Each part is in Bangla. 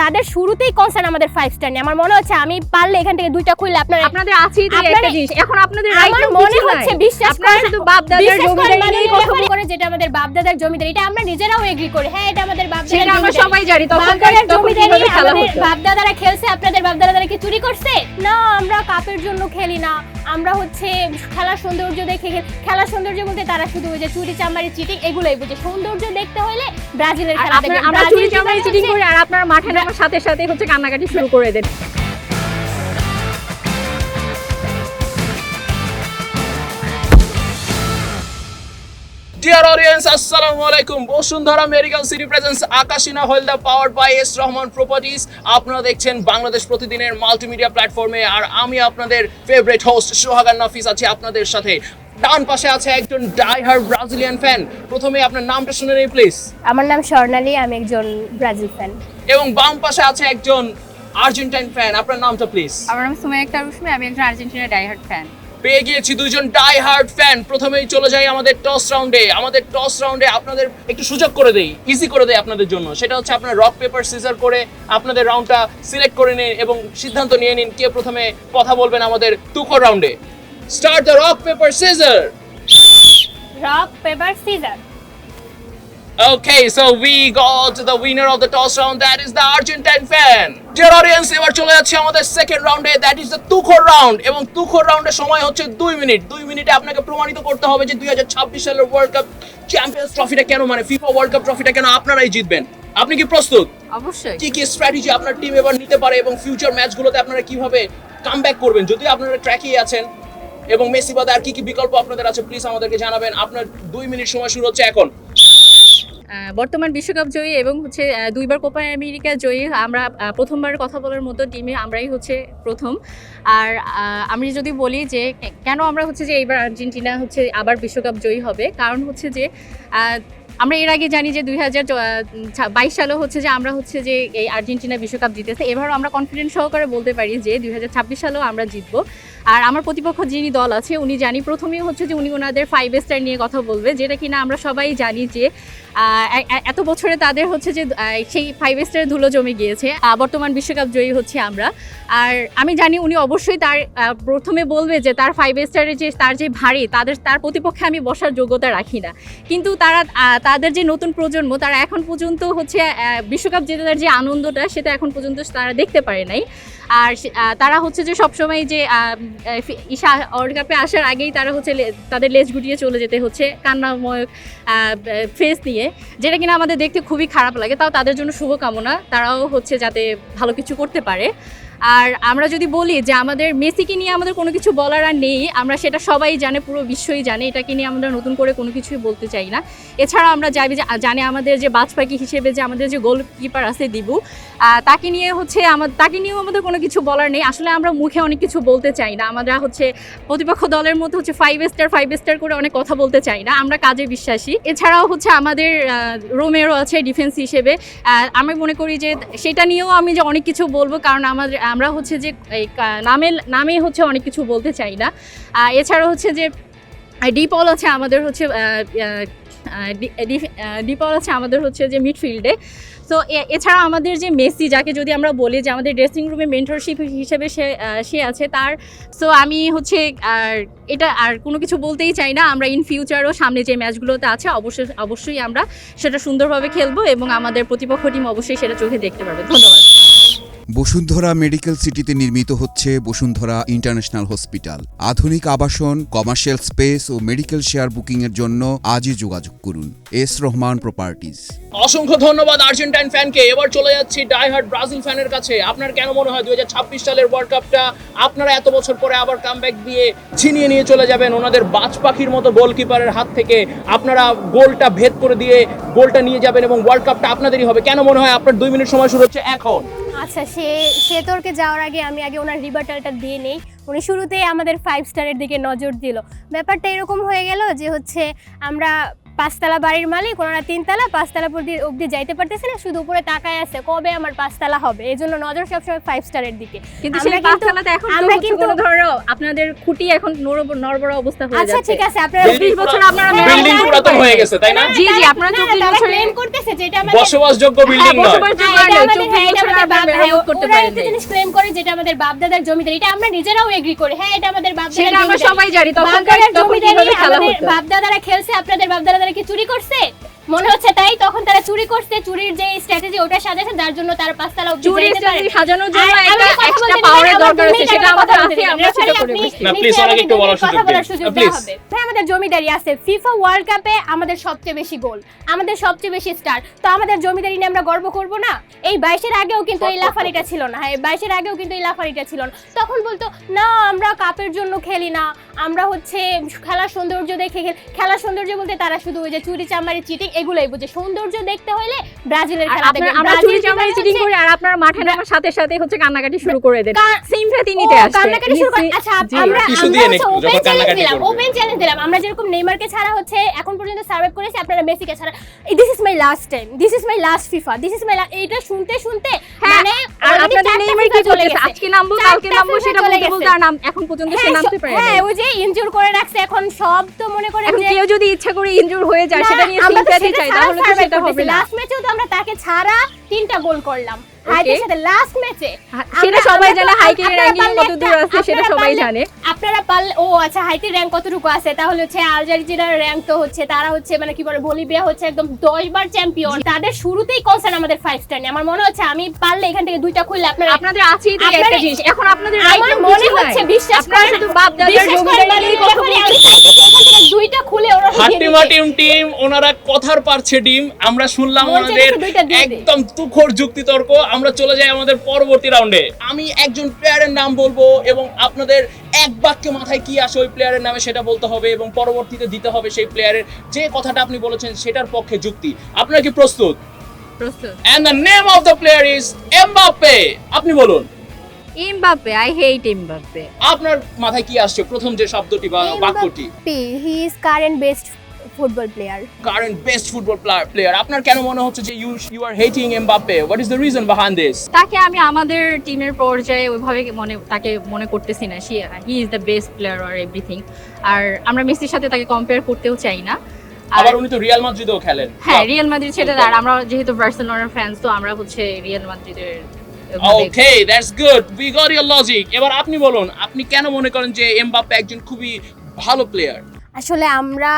তাদের শুরুতেই কনসার্ন আমাদের 5 স্টার নিয়ে। আমার মনে হচ্ছে আমি পারলে এখান থেকে দুইটা খুললে আপনাদের আছেই তো একটা জিনিস, এখন আপনাদের রাইট আমার মনে হচ্ছে বিশ্বাস আপনারা শুধু বাপ দাদার জমিদারি নিয়ে কথা বলেন। করে, যেটা আমাদের বাপ দাদার জমিদারি, এটা আমরা নিজেরাও এগ্রি করি। হ্যাঁ, এটা আমাদের বাপ দাদার সেটা আমরা জমিদারি। সবাই জানি, তখন বাপ দাদার তখন জমিদারি কিভাবে খেলা আমাদের হতো। বাপ দাদারা খেলছে, আপনাদের বাপ দাদারা কি চুরি করছে? না, আমরা কাপের জন্য খেলি না, আমরা হচ্ছে খেলার সৌন্দর্য দেখে খেলি। খেলার সৌন্দর্য বলতে তারা শুধু ওই যে চুরি চামারি চিটিং এগুলোই বুঝে। সৌন্দর্য দেখতে হলে ব্রাজিলের খেলা দেখবেন। আমরা চুরি চামারি চিটিং করি আর আপনারা মাঠে নামার সাথে সাথে হচ্ছে কান্নাকাটি শুরু করে দেন। Dear audience, assalamu alaikum. Bashundhara medical city presents আকাশিনা হলদা powered by S Rahman properties. আপনারা দেখছেন বাংলাদেশ প্রতিদিনের মাল্টিমিডিয়া প্ল্যাটফর্মে, আর আমি আপনাদের ফেভারিট হোস্ট সোহাগান নাফিস আছি আপনাদের সাথে। ডান পাশে আছে একজন ডাইহার্ড ব্রাজিলিয়ান ফ্যান। প্রথমে আপনার নামটা শুনে নেই প্লিজ। আমার নাম স্বর্ণালী, আমি একজন ব্রাজিল ফ্যান। এবং বাম পাশে আছে একজন আর্জেন্টাইন ফ্যান। আপনার নামটা প্লিজ। আমার নাম সুমাইয়া আক্তার রুশমি, আমি একজন আর্জেন্টিনার ডাইহার্ড ফ্যান। পেয়ে গিয়েছি দুইজন ডাই হার্ড ফ্যান। প্রথমেই চলে যাই আমাদের টস রাউন্ডে। আমাদের টস রাউন্ডে আপনাদের একটু সুযোগ করে দেই, ইজি করে দেই আপনাদের জন্য। সেটা হচ্ছে আপনারা রক পেপার সিজার করে আপনাদের রাউন্ডটা সিলেক্ট করে নিন এবং সিদ্ধান্ত নিয়ে নিন কে প্রথমে কথা বলবেন আমাদের তুখর রাউন্ডে। Start the rock paper scissor. Rock paper scissor. Okay, so we got the winner of the toss round, that is the Argentine fan. Dear audience, এবার চলে যাচ্ছে আমাদের সেকেন্ড রাউন্ডে, that is the তুখর রাউন্ড। এবং তুখর রাউন্ডের সময় হচ্ছে 2 মিনিট। 2 মিনিটে আপনাকে প্রমাণিত করতে হবে যে 2026 সালের ওয়ার্ল্ড কাপ চ্যাম্পিয়ন্স ট্রফিটা কেন, মানে ফিফা ওয়ার্ল্ড কাপ ট্রফিটা কেন আপনারাই জিতবেন। আপনি কি প্রস্তুত? অবশ্যই। কি কি স্ট্র্যাটেজি আপনার টিম এবার নিতে পারে এবং ফিউচার ম্যাচগুলোতে আপনারা কিভাবে কামব্যাক করবেন, যদি আপনারা ট্র্যাকেই আছেন, এবং মেসি বাদে আর কি কি বিকল্প আপনাদের আছে প্লিজ আমাদেরকে জানাবেন। আপনার 2 মিনিট সময় শুরু হচ্ছে এখন। বর্তমান বিশ্বকাপ জয়ী এবং হচ্ছে দুইবার কোপা আমেরিকা জয়ী, আমরা প্রথমবার কথা বলার মতো টিমে আমরাই হচ্ছে প্রথম। আর আমি যদি বলি যে কেন আমরা হচ্ছে যে এইবার আর্জেন্টিনা হচ্ছে আবার বিশ্বকাপ জয়ী হবে, কারণ হচ্ছে যে আমরা এর আগে জানি যে 2022 সালে হচ্ছে যে আমরা হচ্ছে যে এই আর্জেন্টিনা বিশ্বকাপ জিতেছে। এবারও আমরা কনফিডেন্স সহকারে বলতে পারি যে 2026 সালেও আমরা জিতবো। আর আমার প্রতিপক্ষ যিনি দল আছে উনি জানি প্রথমেই হচ্ছে যে উনি ওনাদের 5 স্টার নিয়ে কথা বলবে, যেটা কিনা আমরা সবাই জানি যে এত বছরে তাদের হচ্ছে যে সেই 5 স্টার ধুলো জমে গিয়েছে। বর্তমান বিশ্বকাপ জয়ী হচ্ছে আমরা। আর আমি জানি উনি অবশ্যই তার প্রথমে বলবে যে তার 5 স্টারের যে তার যে ভারী তার প্রতিপক্ষে আমি বসার যোগ্যতা রাখি না। কিন্তু তাদের যে নতুন প্রজন্ম তারা এখন পর্যন্ত হচ্ছে বিশ্বকাপ জেতার যে আনন্দটা সেটা এখন পর্যন্ত তারা দেখতে পারে নাই। আর তারা হচ্ছে যে সবসময় যে ওয়ার্ল্ড কাপে আসার আগেই তারা হচ্ছে তাদের লেজ গুটিয়ে চলে যেতে হচ্ছে কান্নাময় ফেস নিয়ে, যেটা কিনা আমাদের দেখতে খুবই খারাপ লাগে। তাও তাদের জন্য শুভকামনা, তারাও হচ্ছে যাতে ভালো কিছু করতে পারে। আর আমরা যদি বলি যে আমাদের মেসিকে নিয়ে আমাদের কোনো কিছু বলার আর নেই, আমরা সেটা সবাই জানে, পুরো বিশ্বই জানে, এটাকে নিয়ে আমরা নতুন করে কোনো কিছুই বলতে চাই না। এছাড়া আমরা জানি আমাদের যে বাজপাখি হিসেবে যে আমাদের যে গোলকিপার আছে দিবু, তাকে নিয়ে হচ্ছে তাকে নিয়েও আমাদের কোনো কিছু বলার নেই। আসলে আমরা মুখে অনেক কিছু বলতে চাই না, আমরা হচ্ছে প্রতিপক্ষ দলের মতো হচ্ছে 5 স্টার করে অনেক কথা বলতে চাই না, আমরা কাজে বিশ্বাসী। এছাড়াও হচ্ছে আমাদের রোমেরো আছে ডিফেন্স হিসেবে, আমি মনে করি যে সেটা নিয়েও আমি যে অনেক কিছু বলবো, কারণ আমরা হচ্ছে যে নামে হচ্ছে অনেক কিছু বলতে চাই না। এছাড়া হচ্ছে যে ডিপল আছে আমাদের হচ্ছে ডিপল আছে আমাদের হচ্ছে যে মিডফিল্ডে। তো এছাড়া আমাদের যে মেসি, যাকে যদি আমরা বলি যে আমাদের ড্রেসিং রুমে মেন্টরশিপ হিসেবে সে আছে তার। সো আমি হচ্ছে এটা আর কোনো কিছু বলতেই চাই না। আমরা ইন ফিউচারও সামনে যে ম্যাচগুলোতে আছে অবশ্যই আমরা সেটা সুন্দরভাবে খেলবো এবং আমাদের প্রতিপক্ষ টিম অবশ্যই সেটা চোখে দেখতে পারবে। ধন্যবাদ। বসুন্ধরা মেডিকেল সিটিতে নির্মিত হচ্ছে বসুন্ধরা ইন্টারন্যাশনাল হসপিটাল। আধুনিক আবাসন, কমার্শিয়াল স্পেস ও মেডিকেল শেয়ার বুকিং এর জন্য আজই যোগাযোগ করুন এস রহমান প্রপার্টিজ। অসংখ্য ধন্যবাদ আর্জেন্টাইন ফ্যানকে। এবার চলে যাচ্ছি ডাইহার্ড ব্রাজিল ফ্যানের কাছে। আপনার কেন মনে হয় 2026 সালের ওয়ার্ল্ড কাপটা আপনারা এত বছর পরে আবার কামব্যাক দিয়ে ছিনিয়ে নিয়ে চলে যাবেন ওনাদের বাজ পাখির মতো গোলকিপারের হাত থেকে? আপনারা গোলটা ভেদ করে দিয়ে গোলটা নিয়ে যাবেন এবং ওয়ার্ল্ড কাপটা আপনাদেরই হবে। কেন মনে হয়? আপনার 2 মিনিট সময় শুরু হচ্ছে এখন। আচ্ছা, সে তর্কে যাওয়ার আগে আমি ওনার রিবার্টালটা দিয়ে নেই। উনি শুরুতেই আমাদের 5 স্টারের দিকে নজর দিল। ব্যাপারটা এরকম হয়ে গেল যে হচ্ছে আমরা পাঁচতলা বাড়ির মালিক, ওনারা 3 তলা 5 তলা অবধি যাইতে পারতেছে না, শুধু উপরে তাকায় আছে কবে আমার 5 তলা হবে। এই জন্য নজর সবসময় 5 স্টারের দিকে। কিন্তু সেই পাঁচতলাতে এখন আমরা কিন্তু ধরো আপনাদের খুঁটি এখন নড়বড় অবস্থা হয়ে যাচ্ছে। আচ্ছা ঠিক আছে, আপনারা 20 বছর আপনারা বিল্ডিং পুরাতন হয়ে গেছে তাই না? জি জি, আপনারা 24 বছর ক্লেম করতেছে যেটা আমাদের বসবাসযোগ্য বিল্ডিং নয়। ক্লেম করে যেটা আমাদের বাপদাদার জমিদারি, এটা আমরা নিজেরাও এগ্রি করি। হ্যাঁ এটা আমাদের সেটা আমরা বাপদাদার সবাই জানি। তখনকার জমিদারি, খেলা আমাদের হতো। বাপদাদারা খেলছে, আপনাদের বাপদাদারা কি চুরি করছে? মনে হচ্ছে তাই। তখন তারা চুরি করছে, চুরির যে স্ট্র্যাটেজি ওটা সাজাছে, যার জন্য তারা 5 তলা অবধি চুরি যেতে পারে। সাজানোর জন্য আর একটা আমি কথা এক্সট্রা বলতে পাওয়ারের দিবেন, দরকার আছে, সেটা আমাদের আছে, আমরা সেটা করে আপনি বসছি। না, please, ওনাকে একটু বলার সুযোগ কথা বলার দিন। সুযোগ Please. দেওয়া হবে। হ্যাঁ আমাদের জমিদারি আছে। ফিফা ওয়ার্ল্ড কাপে আমাদের সবচেয়ে বেশি গোল, আমাদের সবচেয়ে বেশি স্টার। তো আমাদের জমিদারি নিয়ে আমরা গর্ব করব না? এই 22-এর আগেও কিন্তু এই লাফারিটা ছিল না। হ্যাঁ 22-এর আগেও কিন্তু এই লাফারিটা ছিল না। তখন বলতো না আমরা কাপের জন্য খেলি না, আমরা হচ্ছে খেলার সৌন্দর্য দেখে খেলার সৌন্দর্য বলতে তারা শুধু ওই যে চুরি চামারি চিটিং এগুলাই বুঝে। সৌন্দর্য দেখতে হলে ব্রাজিলের খেলা দেখবেন। আমরা চুরি চামারি চিটিং করি আর আপনারা মাঠে নামার সাথে সাথে হচ্ছে কান্নাকাটি শুরু করে দেন। সিম্প্যাথি নিতে আসছে। কান্নাকাটি শুরু করে। আচ্ছা আমরা টিস্যু দিয়ে নেক্সট যখন কান্নাকাটি করবে। ওপেন চ্যালেঞ্জ দিলাম। আমরা যেরকম নেইমারকে ছাড়া হচ্ছে এখন পর্যন্ত সার্ভাইভ করেছি, আপনারা মেসিকে ছাড়া this is my last time, this is my last FIFA, this is my এইটা শুনতে শুনতে মানে আর আপনাদের নেইমার কি চলেছে? আজকে নামবো কালকে নামবো সেটা বলতে বলতে আর নাম এখন পর্যন্ত সে নামতে পারে না। হ্যাঁ ওই যে ইনজুর করে রাখছে, এখন সব তো মনে করে এখন যে কেউ যদি ইচ্ছা করে ইনজুর হয়ে যায় সেটা নিয়ে সিম্প্যাথি চাই, তাহলে তো সেটা হবে না। লাস্ট ম্যাচেও তো আমরা তাকে ছাড়া 3টা গোল করলাম হাইটের সাথে লাস্ট ম্যাচে। সেটা সবাই জানে, হাইটের র্যাঙ্কিং কত দূর আছে সেটা সবাই জানে। আপনারা পারলে ও আচ্ছা হাইটের র্যাঙ্ক কতটুকু আছে, তাহলে হচ্ছে আর্জেন্টিনার র্যাঙ্ক তো হচ্ছে তারা হচ্ছে মানে কি বলে বলিভিয়া হচ্ছে একদম 10 বার চ্যাম্পিয়ন। তাদের শুরুতেই কনসার্ন আমাদের 5 স্টার নিয়ে। আমার মনে হচ্ছে আমি পারলে এখান থেকে 2টা খুললে আপনাদের আছেই তো একটা জিনিস। এখন আপনাদের আমার মনে হচ্ছে বিশ্বাস করেন শুধু বাপ দাদার জমিদারি নিয়ে কথা বলছেন। 2টা খুলে ওরা হাট্টিমা টিম ওনারা কথার পারছে ডিম। আমরা শুনলাম ওনাদের একদম তুখোড় যুক্তিতর্ক। আমরা চলে যাই আমাদের পরবর্তী রাউন্ডে। আমি একজন প্লেয়ারের নাম বলবো এবং আপনাদের এক বাক্যে মাথায় কি আসে ওই প্লেয়ারের নামে সেটা বলতে হবে এবং পরবর্তীতে দিতে হবে সেই প্লেয়ারের যে কথাটা আপনি বলেছেন সেটার পক্ষে যুক্তি। আপনারা কি প্রস্তুত? প্রস্তুত। And the name of the player is Mbappe. আপনি বলুন। Mbappe, I hate Mbappe. আপনার মাথায় কি আসছে প্রথম যে শব্দটি বা বাক্যটি? He is current best football player. Current best football player. আপনার কেন মনে হচ্ছে যে you are hating Mbappe? What is the reason behind this? তাকে আমি আমাদের টিমের পর্যায়ে ওইভাবে তাকে মনে করতেছি না। He is the best player or everything. আর আমরা মেসির সাথে তাকে কম্পেয়ার করতেও চাই না। আবার উনি তো রিয়াল মাদ্রিদেও খেলেন। হ্যাঁ রিয়াল মাদ্রিদ সেটা। আর আমরা যেহেতু বার্সেলোনার ফ্যান্স, তো আমরা হচ্ছে রিয়াল মাদ্রিদের। Okay that's good, we got your logic. এবার আপনি বলুন, আপনি কেন মনে করেন যে এমবাপ্পে একজন খুবই ভালো প্লেয়ার? আসলে আমরা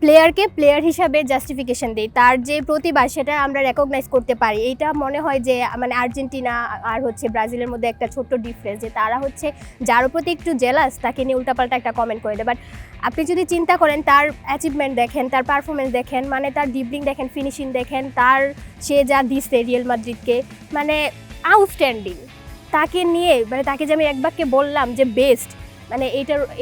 প্লেয়ারকে প্লেয়ার হিসাবে জাস্টিফিকেশন দিই, তার যে প্রতিভা সেটা আমরা রেকগনাইজ করতে পারি। এইটা মনে হয় যে মানে আর্জেন্টিনা আর হচ্ছে ব্রাজিলের মধ্যে একটা ছোট্ট ডিফারেন্স, যে তারা হচ্ছে যার প্রতি একটু জেলাস তাকে নিয়ে উল্টাপাল্টা একটা কমেন্ট করে দেয়। বাট আপনি যদি চিন্তা করেন তার অ্যাচিভমেন্ট দেখেন, তার পারফরমেন্স দেখেন, মানে তার ড্রিবলিং দেখেন, ফিনিশিং দেখেন, তার সে যা দিচ্ছে রিয়াল মাদ্রিদকে মানে আউটস্ট্যান্ডিং। তাকে নিয়ে মানে তাকে যে আমি এক বাক্যে বললাম যে বেস্ট, মানে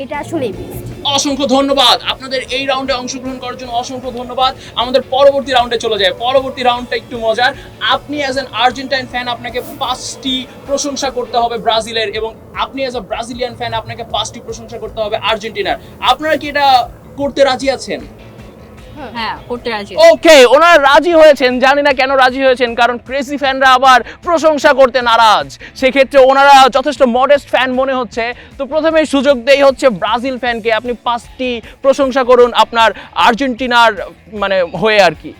এটা আসলেই বেস্ট। অসংখ্য ধন্যবাদ আপনাদের এই রাউন্ডে অংশগ্রহণ করার জন্য। অসংখ্য ধন্যবাদ। আমাদের পরবর্তী রাউন্ডে চলে যায়। পরবর্তী রাউন্ডটা একটু মজার। আপনি অ্যাজ অ্যান আর্জেন্টাইন ফ্যান আপনাকে 5টি প্রশংসা করতে হবে ব্রাজিলের, এবং আপনি অ্যাজ আ ব্রাজিলিয়ান ফ্যান আপনাকে 5টি প্রশংসা করতে হবে আর্জেন্টিনার। আপনারা কি এটা করতে রাজি আছেন? হ্যাঁ করতে রাজি। ওকে, ওনারা রাজি হয়েছেন। জানি না কেন রাজি হয়েছেন, কারণ ক্রেজি ফ্যানরা আবার প্রশংসা করতে নারাজ। সেক্ষেত্রে ওনারা যথেষ্ট মডেস্ট ফ্যান মনে হচ্ছে। তো প্রথমেই সুযোগ দেই হচ্ছে ব্রাজিল ফ্যানকে। আপনি 5টি প্রশংসা করুন আপনার আর্জেন্টিনার মানে হয়ে আর কি।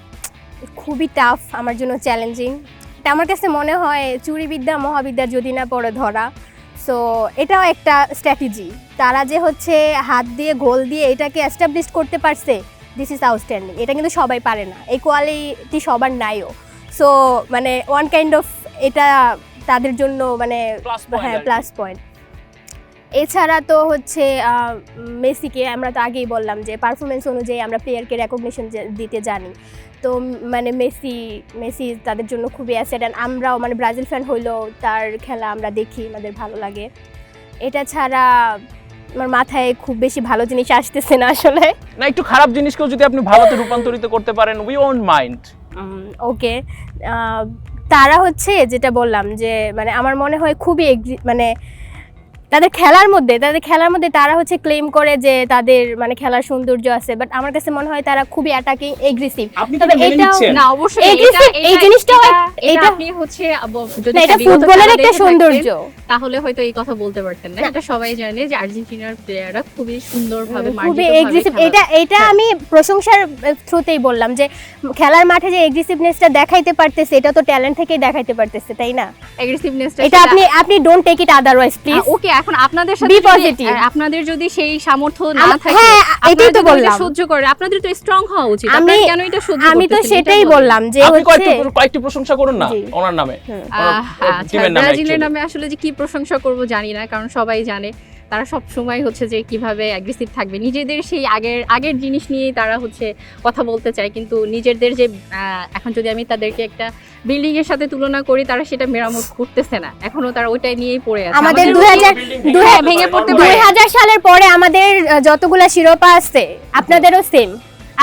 খুবই টাফ আমার জন্য, চ্যালেঞ্জিং। এটা আমার কাছে মনে হয় চুরিবিদ্যা মহাবিদ্যা যদি না পড়ে ধরা। সো এটাও একটা স্ট্র্যাটেজি। তারা যে হচ্ছে হাত দিয়ে গোল দিয়ে এটাকে এস্টাবলিশ করতে পারছে, দিস ইজ আউটস্ট্যান্ডিং। এটা কিন্তু সবাই পারে না, এই কোয়ালিটি সবার নাইও। সো মানে ওয়ান কাইন্ড অফ এটা তাদের জন্য মানে হ্যাঁ প্লাস পয়েন্ট। এছাড়া তো হচ্ছে মেসিকে আমরা তো আগেই বললাম যে পারফরমেন্স অনুযায়ী আমরা প্লেয়ারকে রেকগনিশন দিতে জানি। তো মানে মেসি তাদের জন্য খুবই অ্যাসেট। অ্যান্ড আমরাও মানে ব্রাজিল ফ্যান হইলেও তার খেলা আমরা দেখি, আমাদের ভালো লাগে। এটা ছাড়া আমার মাথায় খুব বেশি ভালো জিনিস আসতেছে না আসলে। না, একটু খারাপ জিনিসকেও যদি আপনি ভালোতে রূপান্তরিত করতে পারেন, উই ওন্ট মাইন্ড। ওকে, তারা হচ্ছে যেটা বললাম যে মানে আমার মনে হয় খুবই মানে তাদের খেলার মধ্যে তারা হচ্ছে ক্লেম করে যে তাদের মানে খেলার সৌন্দর্য আছে, বাট আমার কাছে মনে হয় তারা খুবই অ্যাটাকিং এগ্রেসিভ। আপনি কি তবে মেনে এটাও নিচ্ছেন? না অবশ্যই Aggressive এই জিনিসটা এটা এটা আপনি হচ্ছে যদি না, এটা বিগত ফুটবলের খেলা একটা দেখে সৌন্দর্য। থাকতেন, তাহলে হয়তো এই কথা বলতে পারতেন না। না। এটা সবাই জানে যে আর্জেন্টিনার প্লেয়াররা খুবই সুন্দরভাবে খুবই এগ্রেসিভ। এটা আমি প্রশংসার থ্রুতেই বললাম যে খেলার মাঠে যে এগ্রেসিভনেসটা দেখাইতে পারতেছে, এটা তো ট্যালেন্ট থেকেই দেখাইতে পারতেছে, তাই না? এগ্রেসিভনেসটা এটা আপনি don't take it otherwise please. Okay, এখন আপনাদের Be সাথে positive. আপনাদের যদি সেই সামর্থ্য না থাকে, হ্যাঁ, এটাই আপনারা তো যদি ওটা বললাম। সহ্য করে, আপনাদের তো স্ট্রং হওয়া উচিত। আমি আপনারা কেন এটা সহ্য আমি তো করতেছেন? সেটাই এটা বলেন। বললাম যে আপনি হচ্ছে কয়েকটি প্রশংসা করুন না জি। ওনার নামে, আচ্ছা, টিমের নামে ব্রাজিলের actually। নামে আসলে যে কি প্রশংসা করব জানি না, কারণ সবাই জানে তারা সব সময় হচ্ছে যে কিভাবে অ্যাগ্রেসিভ থাকবে, নিজেদের সেই আগের জিনিস নিয়েই তারা হচ্ছে কথা বলতে চায়, কিন্তু নিজেদের যে এখন যদি আমি তাদেরকে একটা বিল্ডিং এর সাথে তুলনা করি, তারা সেটা মেরামত করতেছে না, এখনো তারা ওইটাই নিয়েই পড়ে আছে। আমাদের হ্যাঁ, ভেঙে পড়তে পারে। 2000 সালের পরে আমাদের যতগুলা শিরোপা আছে আপনাদেরও সেম,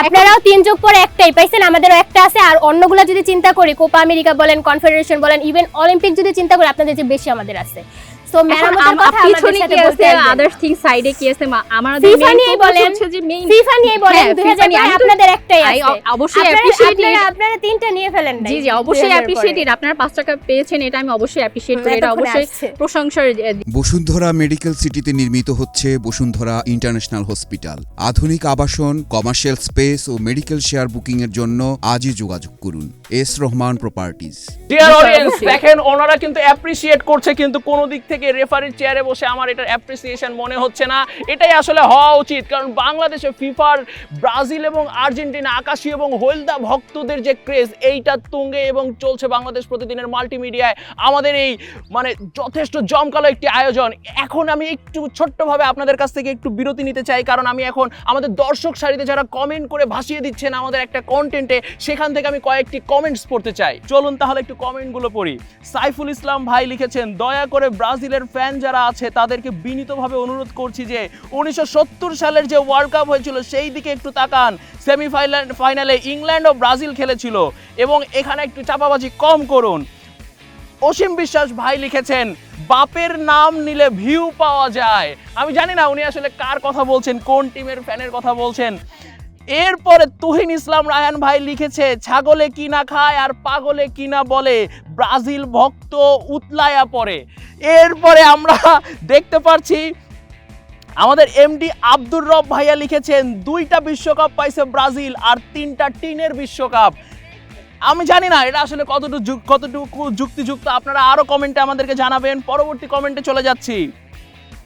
আপনারাও 3 যোগ পরে একটাই পাইছেন, আমাদেরও একটা আছে। আর অন্যগুলা যদি চিন্তা করি, কোপা আমেরিকা বলেন, কনফেডারেশন বলেন, ইভেন অলিম্পিক যদি চিন্তা করি, আপনাদের যে বেশি আমাদের আছে। সো মেরামতের কথা আমাদের সাথে বলতে আদার্স থিং সাইডে কি আছে আমাদের FIFA main নিয়েই focus বলেন, হচ্ছে যে main FIFA নিয়ে বলেন, হ্যাঁ, 2000 FIFA নিয়ে পরে আমি তো- আপনাদের একটাই I আছে। অবশ্যই appreciate আপনারা 3টা নিয়ে ফেলেন নাই। জি জি অবশ্যই 2000 পরে। অ্যাপ্রিশিয়েটেড, আপনারা 5 টাকা পেয়েছেন, এটা আমি অবশ্যই অ্যাপ্রিশিয়েট করি, এটা এতক্ষণে অবশ্যই আসছে। প্রশংসার বসুন্ধরা মেডিকেল সিটিতে নির্মিত হচ্ছে বসুন্ধরা ইন্টারন্যাশনাল হসপিটাল। আধুনিক আবাসন, কমার্শিয়াল স্পেস ও মেডিকেল শেয়ার বুকিং এর জন্য আজই যোগাযোগ করুন এস রহমান প্রপার্টিজ। ডিয়ার বিষয় অডিয়েন্স, অবশ্যই। দেখেন ওনারা কিন্তু অ্যাপ্রিশিয়েট করছে, কিন্তু কোন দিক থেকে রেফারির চেয়ারে বসে আমার এটা অ্যাপ্রিসিয়েশন মনে হচ্ছে না। এটাই আসলে হওয়া উচিত, কারণ বাংলাদেশে ফিফার ব্রাজিল এবং আর্জেন্টিনা আকাশী এবং হলদা ভক্তদের যে ক্রেজ, এইটা তুঙ্গে এবং চলছে বাংলাদেশ প্রতিদিনের মাল্টিমিডিয়ায়। আমাদের এই মানে যথেষ্ট জমকালো একটি আয়োজন। এখন আমি একটু ছোট্টভাবে আপনাদের কাছ থেকে একটু বিরতি নিতে চাই, কারণ আমি এখন আমাদের দর্শক সারিতে যারা কমেন্ট করে ভাসিয়ে দিচ্ছেন আমাদের একটা কন্টেন্টে, সেখান থেকে আমি কয়েকটি কমেন্টস পড়তে চাই। চলুন তাহলে একটু কমেন্টগুলো পড়ি। সাইফুল ইসলাম ভাই লিখেছেন, দয়া করে ব্রাজিলের ফ্যান যারা আছে তাদেরকে বিনীতভাবে অনুরোধ করছি যে 1970 সালের যে ওয়ার্ল্ড কাপ হয়েছিল সেই দিকে একটু তাকান। ফাইনালে ইংল্যান্ড ও ব্রাজিল খেলেছিল এবং এখানে একটু চাপাবাজি কম করুন। অসীম বিশ্বাস ভাই লিখেছেন, বাপের নাম নিলে ভিউ পাওয়া যায়। আমি জানি না উনি আসলে কার কথা বলছেন, কোন টিমের ফ্যানের কথা বলছেন। এরপরে তুহিন ইসলাম রায়হান ভাই লিখেছে, ছাগলে কিনা খায় আর পাগলে কিনা বলে, ব্রাজিল ভক্ত উতলায়া পড়ে। এরপরে আমরা দেখতে পাচ্ছি আমাদের এমডি আব্দুর রব ভাইয়া লিখেছেন, 2টা বিশ্বকাপ পাইছে ব্রাজিল আর 3টা টিনের বিশ্বকাপ। আমি জানি না এটা আসলে কতটুকু যুক্তিযুক্ত, আপনারা আরো কমেন্টে আমাদেরকে জানাবেন। পরবর্তী কমেন্টে চলে যাচ্ছি।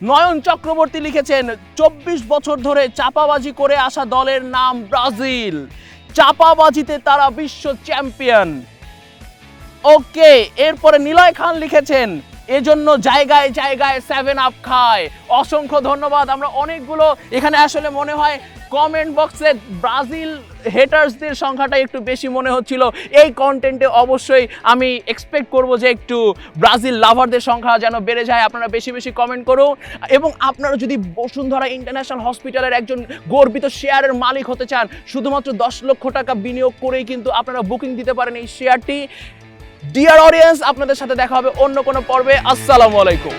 নয়ন চক্রবর্তী লিখেছেন, 24 বছর ধরে চাপাবাজি করে আসা দলের নাম ব্রাজিল, চাপাবাজিতে তারা বিশ্ব চ্যাম্পিয়ন। ওকে, এরপরে নিলয় খান লিখেছেন, এজন্য জায়গায় জায়গায় 7 আপ খায়। অসংখ্য ধন্যবাদ। আমরা অনেকগুলো এখানে আসলে মনে হয় কমেন্ট বক্সে ব্রাজিল হেটার্সদের সংখ্যাটা একটু বেশি মনে হচ্ছিল। এই কন্টেন্টে অবশ্যই আমি এক্সপেক্ট করব যে একটু ব্রাজিল লাভারদের সংখ্যা যেন বেড়ে যায়। আপনারা বেশি বেশি কমেন্ট করুন, এবং আপনারা যদি বসুন্ধরা ইন্টারন্যাশনাল হসপিটালের একজন গর্বিত শেয়ারের মালিক হতে চান, শুধুমাত্র 10 লক্ষ টাকা বিনিয়োগ করেই কিন্তু আপনারা বুকিং দিতে পারেন এই শেয়ারটি। ডিয়ার অডিয়েন্স, আপনাদের সাথে দেখা হবে অন্য কোনো পর্বে। আসসালামু আলাইকুম।